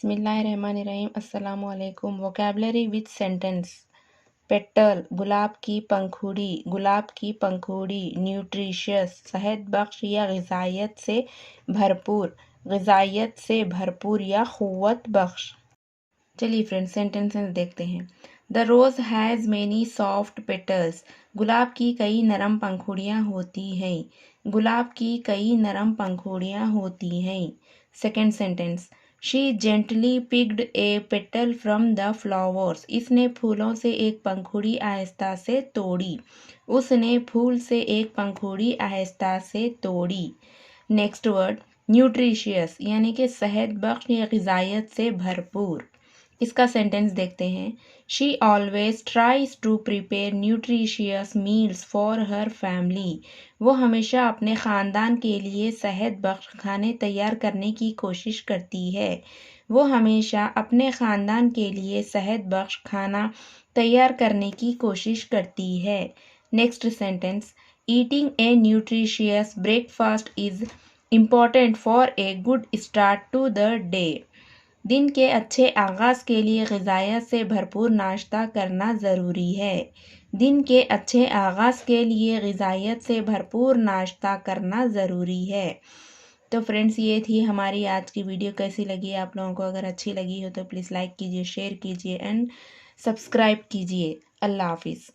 बिस्मिल्लाहिर्रहमानिर्रहीम अस्सलामु अलैकुम। Vocabulary with sentence. पेटल गुलाब की पंखुड़ी, गुलाब की पंखुड़ी। न्यूट्रिशियस सेहत बख्श या ग़िज़ायत से भरपूर, ग़िज़ायत से भरपूर या क़ुव्वत बख्श। चलिए फ्रेंड्स सेंटेंसेस देखते हैं। The rose has many soft petals. गुलाब की कई नरम पंखुड़ियाँ होती हैं। गुलाब की कई नरम पंखुड़ियाँ होती हैं। Second sentence. She gently picked A petal from the flowers. इसने फूलों से एक पंखुड़ी आहिस्ता से तोड़ी। उसने फूल से एक पंखुड़ी आहिस्ता से तोड़ी। नेक्स्ट वर्ड न्यूट्रिशियस यानी कि सेहत बख्श या ग़िज़ायत से भरपूर। इसका सेंटेंस देखते हैं। She always tries to prepare nutritious meals for her family. वो हमेशा अपने ख़ानदान के लिए सेहत बख्श खाने तैयार करने की कोशिश करती है। वो हमेशा अपने ख़ानदान के लिए सेहत बख्श खाना तैयार करने की कोशिश करती है। Next sentence. Eating a nutritious breakfast is important for a good start to the day. दिन के अच्छे आगाज़ के लिए ग़िज़ायत से भरपूर नाश्ता करना ज़रूरी है। दिन के अच्छे आगाज़ के लिए ग़िज़ायत से भरपूर नाश्ता करना ज़रूरी है। तो फ्रेंड्स ये थी हमारी आज की वीडियो। कैसी लगी आप लोगों को? अगर अच्छी लगी हो तो प्लीज़ लाइक कीजिए, शेयर कीजिए एंड सब्सक्राइब कीजिए। अल्लाह हाफ़िज़।